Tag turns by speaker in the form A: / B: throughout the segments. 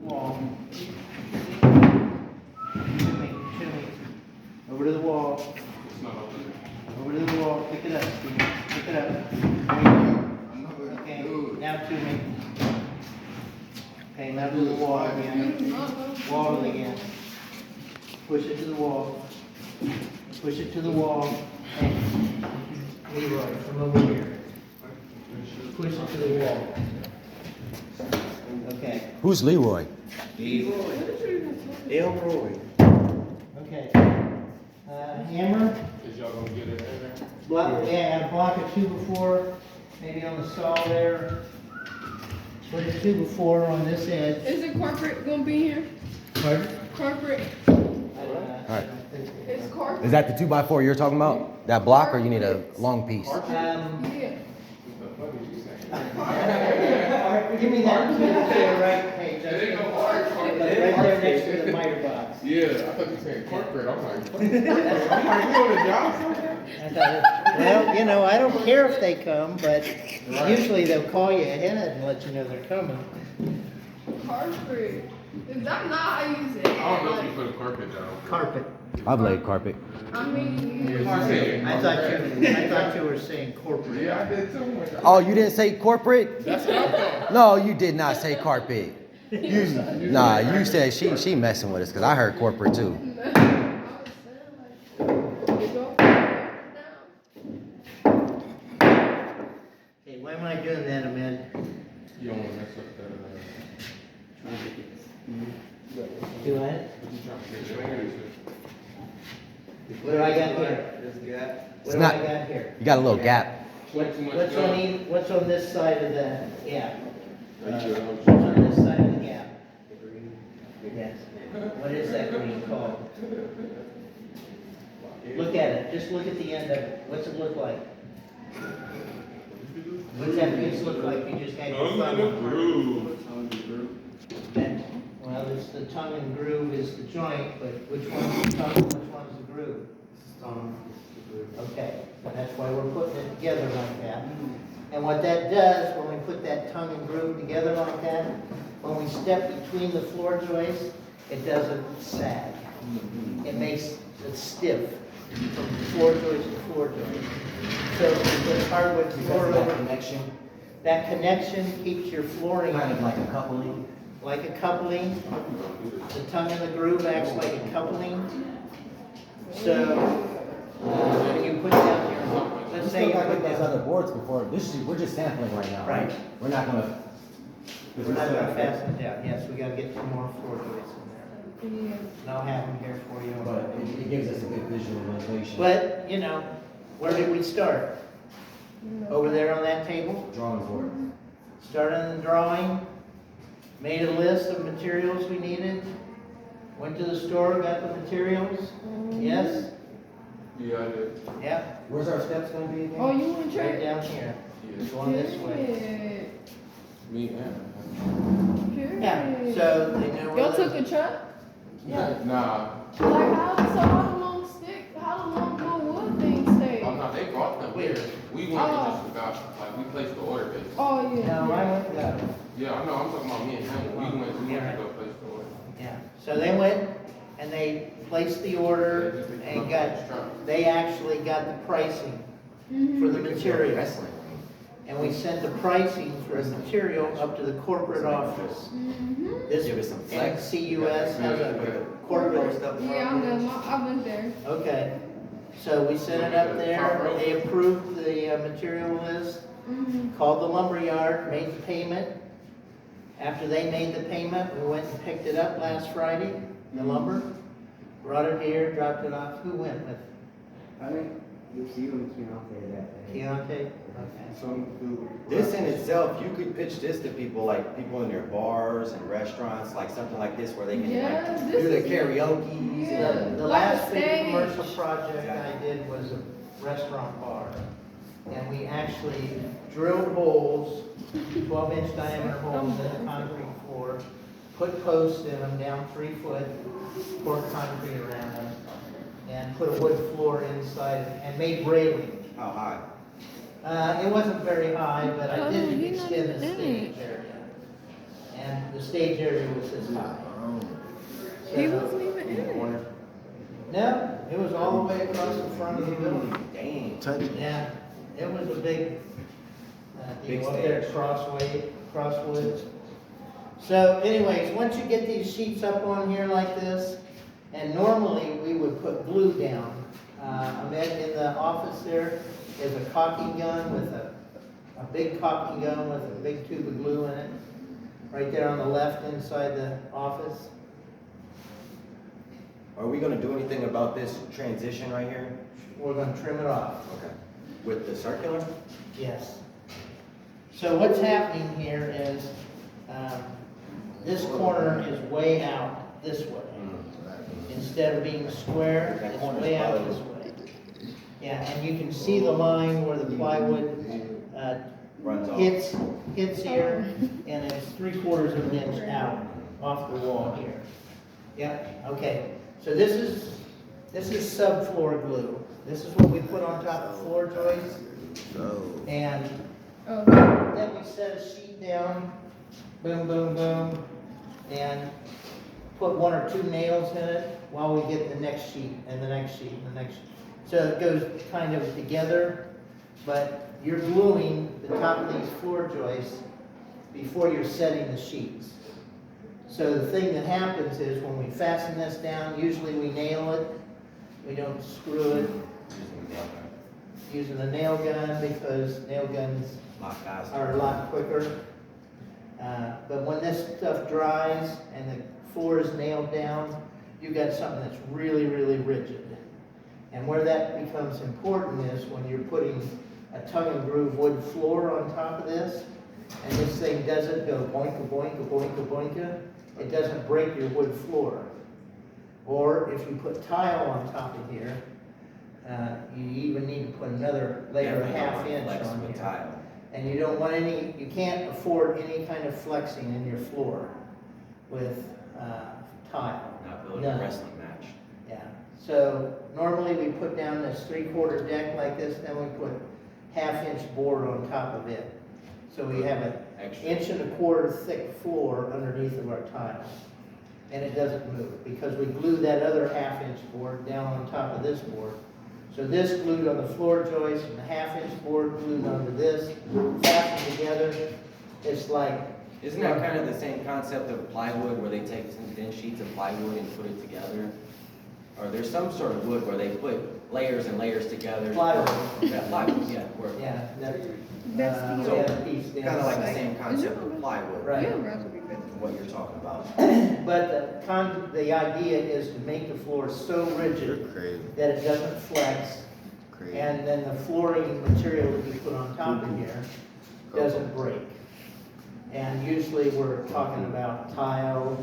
A: Wall. Over to the wall.
B: It's not over there.
A: Over to the wall. Pick it up, Steve. Pick it up. Okay, now to me. Okay, now to the wall again. Wall it again. Push it to the wall. Push it to the wall. Hey, Leroy, come over here. Push it to the wall. Okay.
C: Who's Leroy?
A: Elroy. Okay. Hammer.
B: Is y'all gonna get it in there?
A: Block, yeah, block it 2 before, maybe on the saw there. Put it 2 before on this edge.
D: Is the corporate gonna be here?
A: Pardon?
D: Corporate.
C: Alright.
D: It's corporate.
C: Is that the 2x4 you're talking about? That block, or you need a long piece?
D: Yeah.
A: Give me that to the right page.
B: There ain't no hard
A: Right there next to the miter box.
B: Yeah, I thought you were saying corporate. I'm like, what? I'm like, you on a job somewhere?
A: Well, you know, I don't care if they come, but usually they'll call you ahead and let you know they're coming.
D: Corporate. Is that not how you say it?
B: I don't know if you put a carpet down.
A: Carpet.
C: I've laid carpet.
D: I mean,
B: Yeah, you saying
A: I thought you were saying corporate.
B: Yeah, I did too.
C: Oh, you didn't say corporate?
B: That's what I thought.
C: No, you did not say carpet. Nah, you said she messing with us, because I heard corporate too.
A: Hey, why am I doing that, Ahmed?
B: You don't want to mess up that.
A: Do what?
B: What you trying to get?
A: What do I got here? What do I
C: not-
A: got here?
C: You got a little gap.
A: What's on this side of the gap? What's
B: Yeah.
A: on this side of the gap? Yes. What is that green called? Look at it. Just look at the end of it. What's it look like? What's that piece look like? You just had your thumb on it. Well, it's the tongue and groove is the joint, but which one's the tongue and which one's the groove? Okay, so that's why we're putting it together like that. And what that does, when we put that tongue and groove together like that, when we step between the floor joists, it doesn't sag. It makes it stiff from floor joist to floor joist. So if you put hardwood floor over, that connection keeps your flooring
C: Kind of like a coupling.
A: like a coupling. The tongue and the groove acts like a coupling. So when you put down your, let's say you put
C: those
A: down,
C: other boards before. We're just sampling right now.
A: Right.
C: We're not gonna.
A: we're not gonna fasten it down. Yes, we gotta get 2 more floor joists in there.
D: yeah.
A: And I'll have them here for you.
C: But it gives us a good visualization.
A: But, you know, where did we start? Over there on that table?
C: Drawing board.
A: Started on the drawing, made a list of materials we needed, went to the store, got the materials. Yes?
B: Yeah, I did.
A: Yep,
C: Where's our steps gonna be again?
D: Oh, you want to
A: right
D: trade?
A: down here.
B: Yeah.
A: Going this way.
B: Me and.
D: Period.
A: Yeah, so they know where
D: Y'all
A: the-
D: took a truck?
A: Yeah.
B: Nah.
D: Like how long will wood things stay?
B: Oh, no, they brought them here. We went and just forgot. Like, we placed the order base.
D: Oh, yeah.
A: No, I went, yeah.
B: Yeah, I know. I'm talking about me and him. We went to
A: Yeah.
B: go place the order.
A: Yeah, so they went and they placed the order and they actually got the pricing for the material.
C: Wrestling.
A: And we sent the pricing for the material up to the corporate office. This
C: Give us some flex.
A: CUS has a corporate.
D: Yeah, I know. I've been there.
A: Okay, so we sent it up there, they approved the material list, called the lumber yard, made the payment. After they made the payment, we went and picked it up last Friday, the lumber, brought it here, dropped it off. Who went with?
E: I think it's you and Keontae that day.
A: Keontae? Okay.
C: This in itself, you could pitch this to people, like people in their bars and restaurants, like something like this, where they can
D: Yeah,
C: like
D: this
C: do the
D: is-
C: karaoke.
D: Yeah.
A: The
D: Like a
A: last big
D: stage.
A: commercial project I did was a restaurant bar. And we actually drilled holes, 12-inch diameter holes in the concrete floor, put posts in them down 3 foot, poured concrete around them, and put a wood floor inside and made railing.
C: How high?
A: It wasn't very high, but I
D: Oh,
A: did
D: you're not
A: extend the
D: even in
A: stage
D: it.
A: area. And the stage area was this high.
D: He
A: So-
D: wasn't even in it.
C: Corner.
A: No, it was all the way across the front of the building.
C: Dang.
A: Yeah, it was a big,
C: Big
A: deal up there at
C: stage.
A: Crosswoods. So anyways, once you get these sheets up on here like this, and normally we would put glue down. I bet in the office there is a caulking gun with a big caulking gun with a big tube of glue in it. Right there on the left inside the office.
C: Are we gonna do anything about this transition right here?
A: We're gonna trim it off.
C: Okay. With the circular?
A: Yes. So what's happening here is, this corner is way out this way. Instead of being square,
C: That
A: it's
C: corner's
A: way out
C: low.
A: this way. Yeah, and you can see the line where the plywood,
C: Runs off.
A: hits here, and it's 3/4 of an inch out off the wall here. Yep, okay. So this is subfloor glue. This is what we put on top of floor joists. And
D: Oh,
A: then we set a sheet down, boom, boom, boom, and put 1 or 2 nails in it while we get the next sheet and the next sheet and the next sheet. So it goes kind of together, but you're gluing the top of these floor joists before you're setting the sheets. So the thing that happens is when we fasten this down, usually we nail it. We don't screw it using a nail gun because nail guns are a lot quicker. But when this stuff dries and the floor is nailed down, you've got something that's really, really rigid. And where that becomes important is when you're putting a tongue and groove wood floor on top of this, and this thing doesn't go boinka, boinka, boinka, boinka, it doesn't break your wood floor. Or if you put tile on top of here, you even need to put another layer of ½ inch on here.
C: Tile.
A: And you don't want any, you can't afford any kind of flexing in your floor with tile.
C: Not building
A: None.
C: a wrestling match.
A: Yeah, so normally we put down this 3/4 deck like this, then we put ½ inch board on top of it. So we have an
C: Extra.
A: 1¼ inch thick floor underneath of our tile. And it doesn't move because we glue that other ½ inch board down on top of this board. So this glued on the floor joist and the ½ inch board glued onto this, fastened together. It's like,
C: Isn't that kind of the same concept of plywood where they take some thin sheets of plywood and put it together? Or there's some sort of wood where they put layers and layers together?
A: Plywood.
C: Yeah, plywood, yeah, where,
A: yeah, that,
D: That's the-
A: we had a piece down.
C: kind of like the same concept of plywood.
A: Right.
D: yeah, rather be good.
C: What you're talking about.
A: But the idea is to make the floor so rigid that it doesn't flex. And then the flooring material that you put on top of here doesn't break. And usually we're talking about tile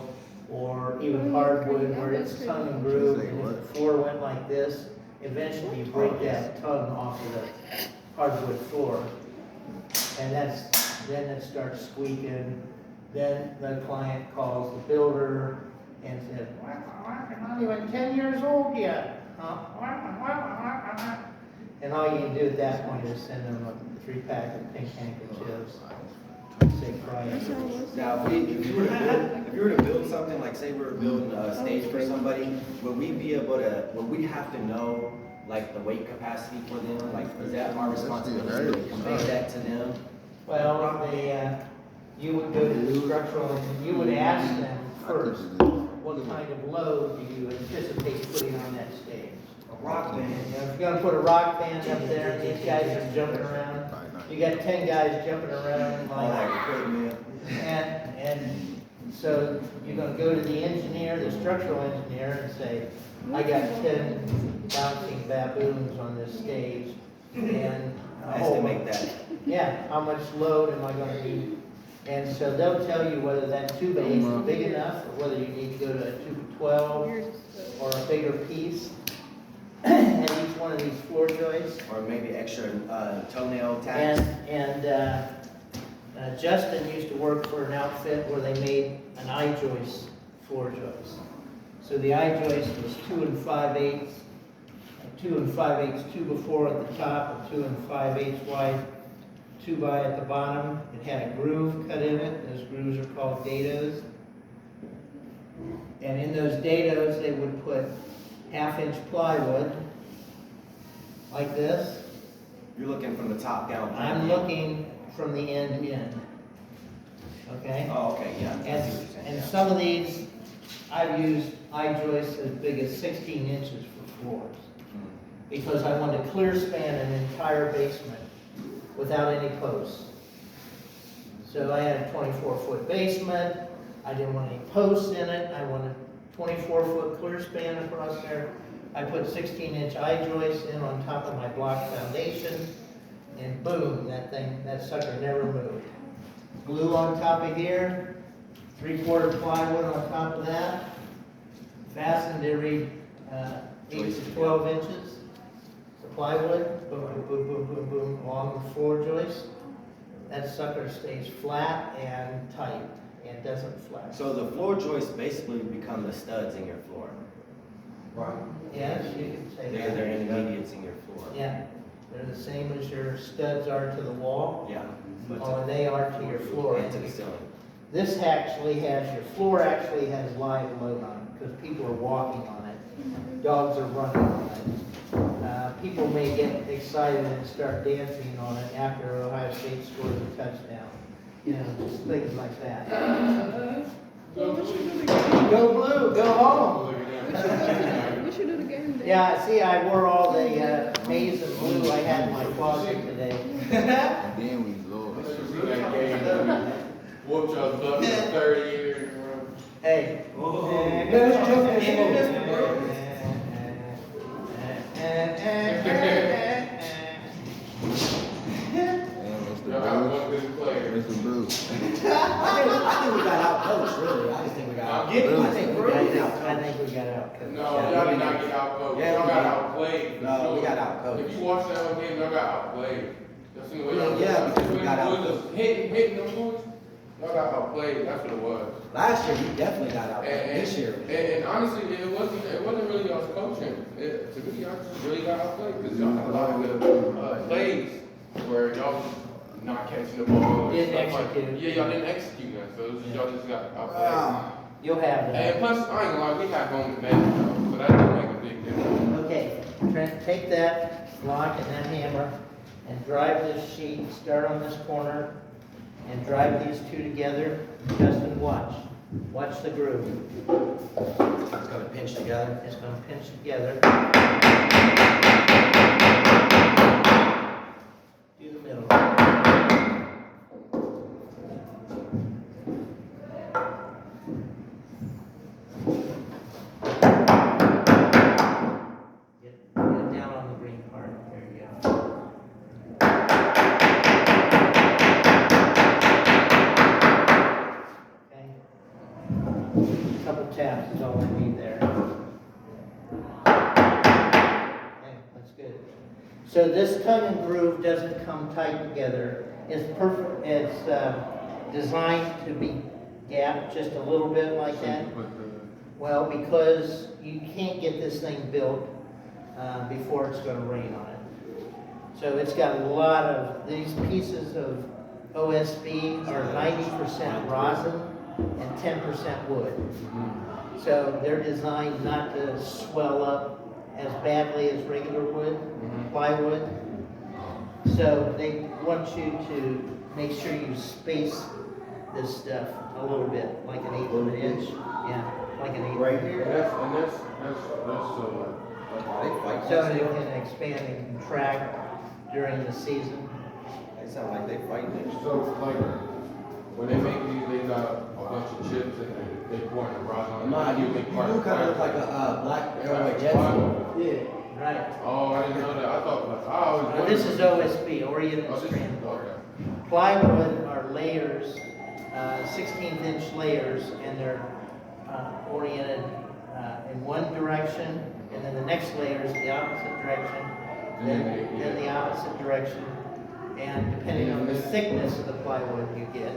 A: or even hardwood where it's tongue and groove. And if the floor went like this, eventually you break that tongue off of the hardwood floor. And then it starts squeaking. Then the client calls the builder and says, "I'm not even 10 years old yet." And all you can do at that point is send them a 3-pack of pink handkerchiefs. Say cry.
C: Now, if you were to build something, like say we were building a stage for somebody, would we have to know like the weight capacity for them? Like, is that our responsibility to convey that to them?
A: Well, you would go to the structural, and you would ask them first, what kind of load do you anticipate putting on that stage?
C: A rock band.
A: You know, if you're gonna put a rock band up there, and these guys are jumping around, you got 10 guys jumping around
C: All
A: like,
C: that equipment.
A: and so you're gonna go to the engineer, the structural engineer, and say, I got 10 bouncing baboons on this stage, and
C: Estimate that.
A: yeah, how much load am I gonna need? And so they'll tell you whether that 2 by 8 is big enough, or whether you need to go to a 2 by 12 or a bigger piece. And each one of these floor joists.
C: Or maybe extra toenail tacks.
A: And Justin used to work for an outfit where they made an I-joist floor joist. So the I-joist was 2 5/8, 2 5/8, 2 before at the top, and 2 5/8 wide, 2x at the bottom. It had a groove cut in it. Those grooves are called dados. And in those dados, they would put 1/2-inch plywood, like this.
C: You're looking from the top down.
A: I'm looking from the end in. Okay?
C: Oh, okay, yeah. I see what you're saying,
A: And
C: yeah.
A: some of these, I've used I-joists as big as 16 inches for floors. Because I want to clear span an entire basement without any posts. So I had a 24-foot basement. I didn't want any posts in it. I wanted 24-foot clear span across there. I put 16-inch I-joists in on top of my block foundation, and boom, that sucker never moved. Glue on top of here, 3/4 plywood on top of that, fastened every 8 to 12 inches. The plywood, boom, boom, boom, boom, boom, boom, along the floor joist. That sucker stays flat and tight and doesn't flex.
C: So the floor joists basically become the studs in your floor.
E: Right.
A: Yes, you can say
C: They're
A: that.
C: intermediates in your floor.
A: Yeah, they're the same as your studs are to the wall,
C: Yeah.
A: or they are to your floor.
C: And to the ceiling.
A: This actually has, your floor actually has live load on it, because people are walking on it. Dogs are running on it. People may get excited and start dancing on it after Ohio State scores a touchdown. You know, just things like that.
D: Well, what you do the game?
A: Go blue, go home.
D: What you do the game day?
A: Yeah, see, I wore all the maize and blue I had in my closet today.
B: Then we lost. That game, whooped y'all butt for 30 years.
A: Hey.
B: Y'all got one good player.
E: Mr. Blue.
C: I think we got out coached, really. I just think we got out.
A: I think we got out.
B: No, y'all did not get outcoached.
C: Yeah,
B: Y'all
C: we
B: got
C: did.
B: outplayed. for
C: No, we
B: sure.
C: got outcoached.
B: If you watch that whole game, y'all got outplayed. Y'all seen the way y'all
C: Yeah, because we
B: when
C: got
B: the boys
C: outcoached.
B: was hitting them boys. Y'all got outplayed. That's what it was.
C: Last year, we definitely got out.
B: And
C: This year.
B: and honestly, it wasn't really y'all's coaching. To me, y'all just really got outplayed because y'all had a lot of good plays where y'all was not catching the ball. and
A: Didn't
B: stuff like-
A: execute.
B: Yeah, y'all didn't execute that. So it was just, y'all just got outplayed.
A: You'll have
B: And
A: that.
B: plus, I ain't gonna lie, we had home advantage, though, so that didn't make a big difference.
A: Okay, Trent, take that block and that hammer and drive this sheet, start on this corner, and drive these two together. Justin, watch. Watch the groove.
C: It's gonna pinch together.
A: It's gonna pinch together. Do the middle. Get it down on the green part. There you go. Okay. A couple taps is all I need there. Okay, that's good. So this tongue and groove doesn't come tight together. It's perfect. It's designed to be gapped just a little bit like that. Well, because you can't get this thing built before it's going to rain on it. So it's got a lot of, these pieces of OSB are 90% rosin and 10% wood. So they're designed not to swell up as badly as regular wood, plywood. So they want you to make sure you space this stuff a little bit, like an 1/8 of an inch. Yeah, like an 1/8.
C: Right
B: And
C: here.
B: that's
C: They fight.
A: So it can expand and contract during the season.
C: They sound like they fighting.
B: so like, when they make these, they got a bunch of chips and they pour in the rosin.
C: Ma, you do kind of look like a black airway jet.
A: Yeah. Right.
B: Oh, I didn't know that. I thought, like, I always
A: Now, this is
B: wondered.
A: OSB, oriented
B: Oh, this is,
A: strand board.
B: okay.
A: Plywood are layers, 16th-inch layers, and they're oriented in one direction, and then the next layer is the opposite direction, then the opposite direction, and depending on the thickness of the plywood you get.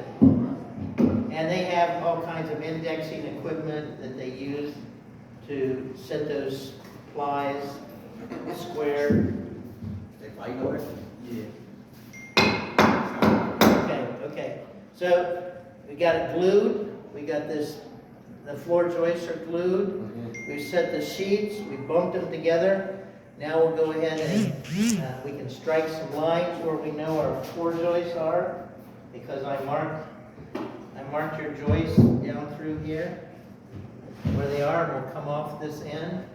A: And they have all kinds of indexing equipment that they use to set those plies square.
C: They fighting over it?
A: Yeah. Okay, so we got it glued, we got this, the floor joists are glued, we set the sheets, we bumped them together. Now we'll go ahead and we can strike some lines where we know our floor joists are, because I marked your joists down through here, where they are, and we'll come off this end.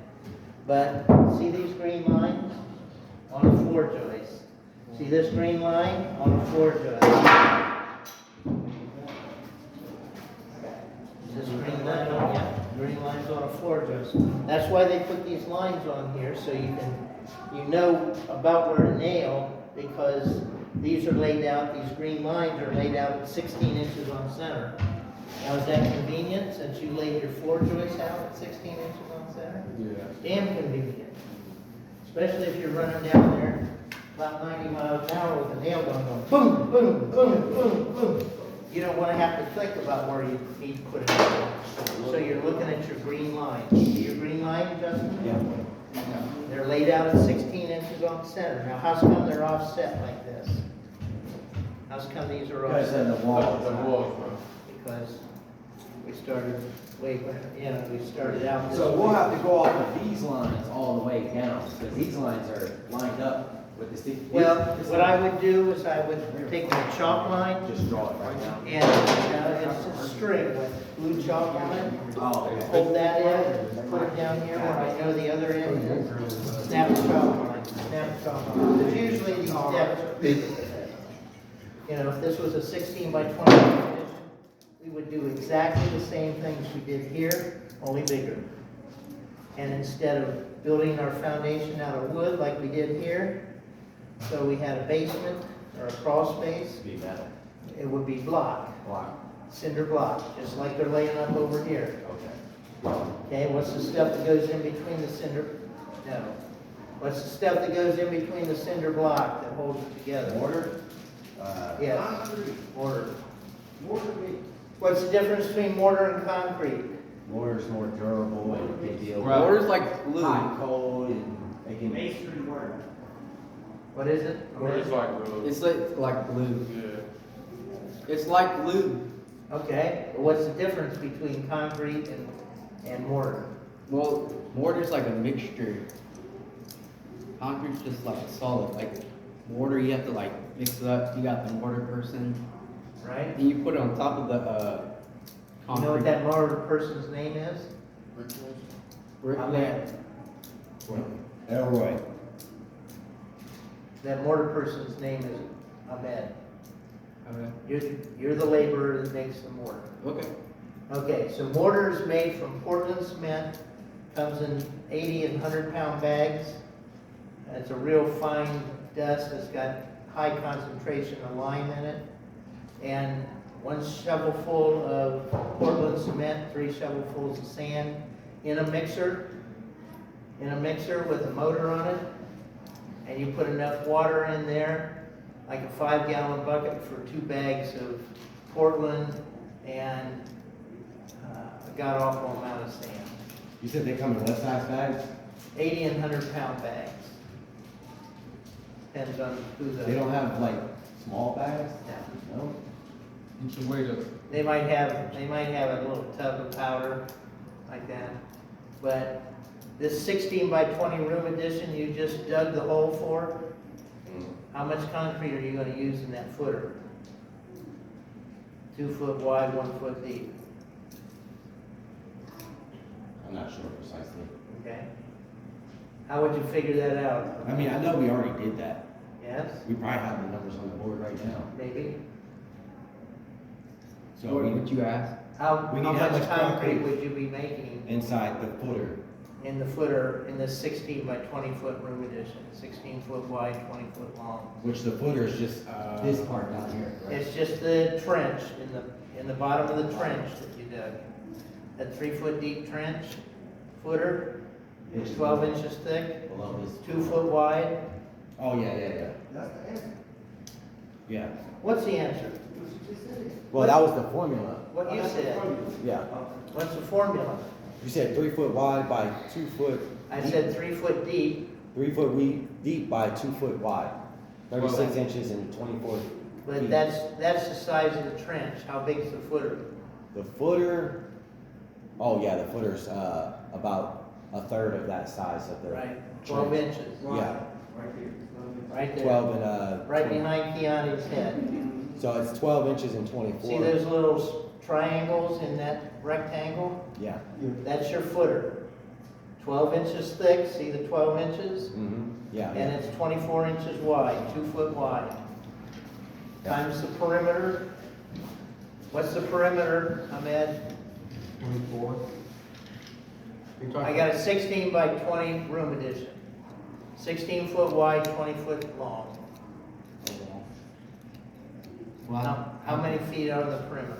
A: But see these green lines on a floor joist? See this green line on a floor joist? This green line, yeah, green lines on a floor joist. That's why they put these lines on here, so you know about where to nail, because these are laid out, these green lines are laid out at 16 inches on center. Now, is that convenient, since you laid your floor joist out at 16 inches on center?
B: Yeah.
A: Damn convenient. Especially if you're running down there about 90 miles an hour with a nail gun going boom, boom, boom, boom, boom. You don't want to have to think about where you need to put it in. So you're looking at your green line. See your green line, Justin?
C: Yeah.
A: They're laid out at 16 inches on center. Now, how's come they're offset like this? How's come these are
C: Guys,
A: offset?
C: and the wall.
B: The walls, bro.
A: Because we started we started out this
C: So we'll
A: way.
C: have to go off of these lines all the way down, because these lines are lined up with the stick.
A: Well, what I would do is I would take my chalk line
C: Just draw it right now.
A: and it's a string with blue chalk on it.
C: Oh, okay.
A: Hold that in, put it down here where I know the other end is. Snap the chalk line, snap the chalk line. Because usually these depths are bigger than this. You know, if this was a 16 by 20 condition, we would do exactly the same things we did here, only bigger. And instead of building our foundation out of wood like we did here, so we had a basement or a crawl space,
C: Be metal.
A: it would be block, cinder block, just like they're laying up over here.
C: Okay.
A: Okay, what's the stuff that goes in between the cinder? No. What's the stuff that goes in between the cinder block that holds it together?
C: Mortar?
A: Yes, mortar. What's the difference between mortar and concrete?
C: Mortar's more durable and they deal with
B: Mortar's like glue.
C: hot, cold, and they can.
E: Masonry work.
A: What is it?
B: Mortar's like glue.
F: It's like glue.
B: Yeah.
F: It's like glue.
A: Okay, well, what's the difference between concrete and mortar?
F: Well, mortar's like a mixture. Concrete's just like solid. Like mortar, you have to like mix it up. You got the mortar person,
A: Right?
F: and you put it on top of the
A: You know what
F: concrete.
A: that mortar person's name is?
F: Bricklayer.
C: Elroy.
A: That mortar person's name is Ahmed.
F: Okay.
A: You're the laborer that makes the mortar.
F: Okay.
A: Okay, so mortar is made from Portland cement, comes in 80 and 100-pound bags. It's a real fine dust, it's got high concentration of lime in it. And 1 shovelful of Portland cement, 3 shovelfuls of sand in a mixer with a motor on it. And you put enough water in there, like a 5-gallon bucket for 2 bags of Portland and a god-awful amount of sand.
C: You said they come in what size bags?
A: 80 and 100-pound bags. Depends on who the...
C: They don't have like small bags?
A: No.
C: No?
B: It's a way to.
A: They might have a little tub of powder like that. But this 16 by 20 room addition you just dug the hole for, how much concrete are you going to use in that footer? 2 foot wide, 1 foot deep.
C: I'm not sure precisely.
A: Okay. How would you figure that out?
C: I mean, I know we already did that.
A: Yes,
C: We probably have the numbers on the board right now.
A: maybe.
C: So
F: What
C: we,
F: would you ask?
A: How
C: We need how
A: much
C: much
A: concrete
C: concrete?
A: would you be making
C: inside the footer,
A: in the footer in this 16 by 20 foot room addition? 16 foot wide, 20 foot long.
C: which the footer is just this part down here. Right?
A: It's just the trench in the bottom of the trench that you dug. That 3 foot deep trench, footer,
C: Inches
A: 12 inches thick,
C: below this.
A: 2 foot wide.
C: Oh yeah, yeah, yeah. That's the answer. Yeah.
A: What's the answer?
C: Well, that was the formula.
A: What you said.
C: Yeah.
A: What's the formula?
C: You said 3 foot wide by 2 foot.
A: I said 3 foot deep.
C: 3 foot deep by 2 foot wide. 36 inches and 24
A: But that's the size of the trench. How big's the footer?
C: The footer, oh yeah, the footer's, about a third of that size of the.
A: Right, 12
C: trench.
A: inches.
C: Yeah,
A: Right there.
C: 12 and,
A: Right behind Keanu's head.
C: so it's 12 inches and 24.
A: See those little triangles in that rectangle?
C: Yeah.
A: That's your footer. 12 inches thick, see the 12 inches?
C: Mm-hmm, yeah.
A: And it's 24 inches wide, 2 foot wide. Times the perimeter. What's the perimeter, Ahmed?
F: 24.
A: I got a 16 by 20 room addition. 16 foot wide, 20 foot long.
F: Well,
A: How many feet are on the perimeter?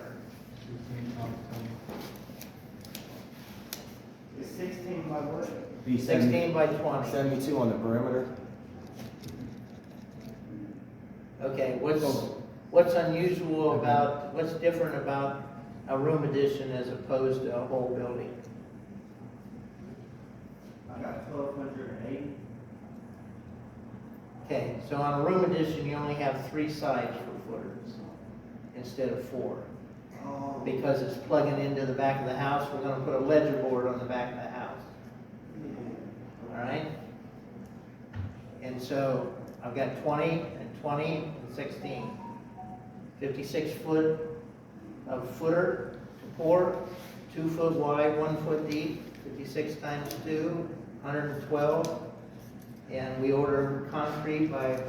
E: It's 16 by what?
C: Be
A: 16 by 20.
C: 72 on the perimeter.
A: Okay, what's unusual about, what's different about a room addition as opposed to a whole building?
E: I got 1,280.
A: Okay, so on a room addition, you only have 3 sides for footers instead of 4.
E: Oh.
A: Because it's plugging into the back of the house, we're gonna put a ledger board on the back of the house, all right? And so I've got 20 and 20 and 16. 56 foot of footer to pour, 2 foot wide, 1 foot deep, 56 times 2, 112. And we order concrete by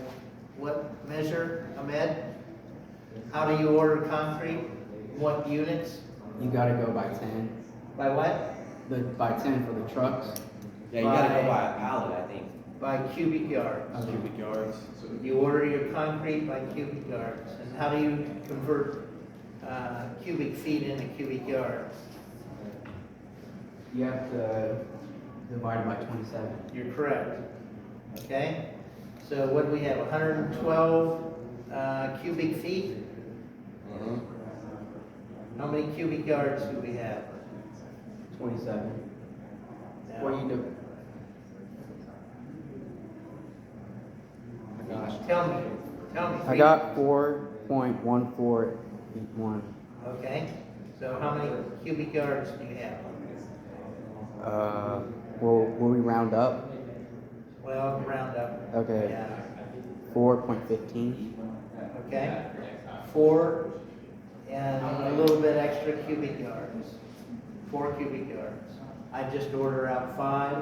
A: what measure, Ahmed? How do you order concrete? What units?
F: you gotta go by 10.
A: By what?
F: By 10 for the trucks.
C: Yeah, you gotta go by a pallet, I think.
A: By cubic yards.
C: Cubic yards.
A: You order your concrete by cubic yards. And how do you convert cubic feet into cubic yards?
F: You have to divide it by 27.
A: You're correct. Okay? So what do we have, 112 cubic feet?
C: Mm-hmm.
A: How many cubic yards do we have?
F: 27.
A: Now,
F: What do you do?
A: Tell me.
F: I got 4.1481.
A: Okay, so how many cubic yards do you have?
F: Will we round up?
A: Well, round up.
F: Okay.
A: Yeah,
F: 4.15.
A: okay. 4 and a little bit extra cubic yards. 4 cubic yards. I just order out 5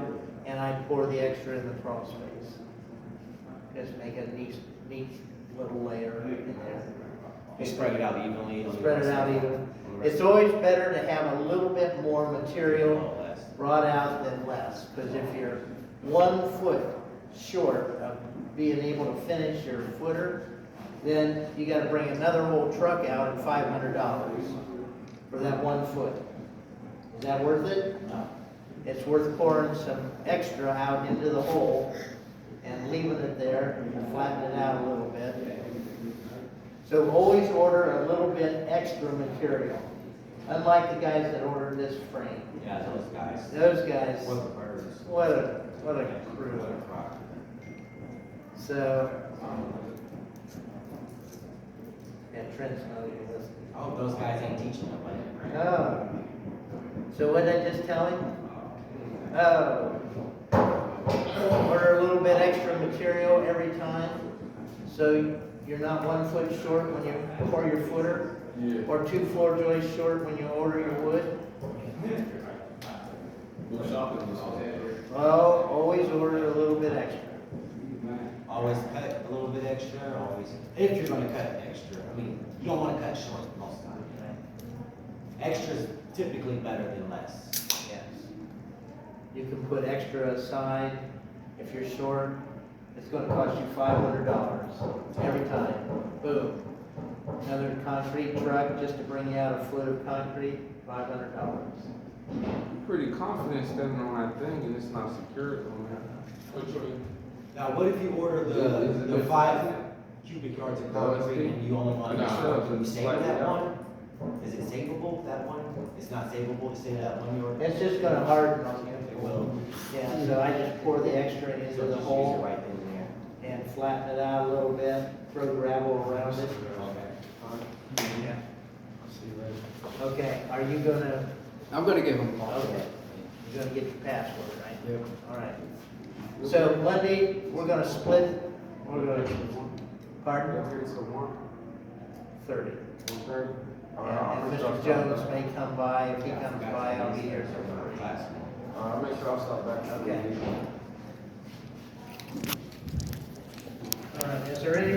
A: and I pour the extra in the crawl space. Just make a neat little layer in there.
C: You spread it out evenly.
A: Spread it out even. It's always better to have a little bit more material brought out than less, because if you're 1 foot short of being able to finish your footer, then you gotta bring another whole truck out at $500 for that 1 foot. Is that worth it? No. It's worth pouring some extra out into the hole and leaving it there and flatten it out a little bit. So always order a little bit extra material, unlike the guys that ordered this frame.
C: Yeah, those guys.
A: Those guys,
C: What the birds.
A: what a crew. So, and Trent's not even listening.
C: Oh, those guys ain't teaching nobody, right?
A: Oh, so what did I just tell him? Oh, order a little bit extra material every time, so you're not 1 foot short when you pour your footer,
B: Yeah.
A: or 2 floor joists short when you order your wood.
B: We're shopping this one.
A: Well, always order a little bit extra.
C: Always cut a little bit extra, always, if you're gonna cut extra, I mean, you don't wanna cut short most of the time, right? Extra's typically better than less.
A: Yes. You can put extra aside if you're short. It's gonna cost you $500 every time. Boom. Another concrete truck just to bring you out a foot of concrete, $500.
B: I'm pretty confident standing on that thing and it's not secured on that. What you mean?
C: Now, what if you order the 5 cubic yards of concrete and you only want to can you save that one? Is it savable, that one? It's not savable to save that one yard?
A: It's just gonna harden on
C: It
A: you.
C: will.
A: Yeah, so I just pour the extra into the
C: So just use it
A: hole
C: right then and there.
A: and flatten it out a little bit, throw gravel around it. Yeah. Okay, are you gonna,
F: I'm gonna give him a call.
A: okay, you're gonna get your password, right?
F: Yep.
A: All right. So Monday, we're gonna split, we're gonna, pardon? 30. And Mr. Jones may come by, if he comes by, I'll be here till 3.
B: I'll make sure I'll stop back.
A: Okay. All right, is there any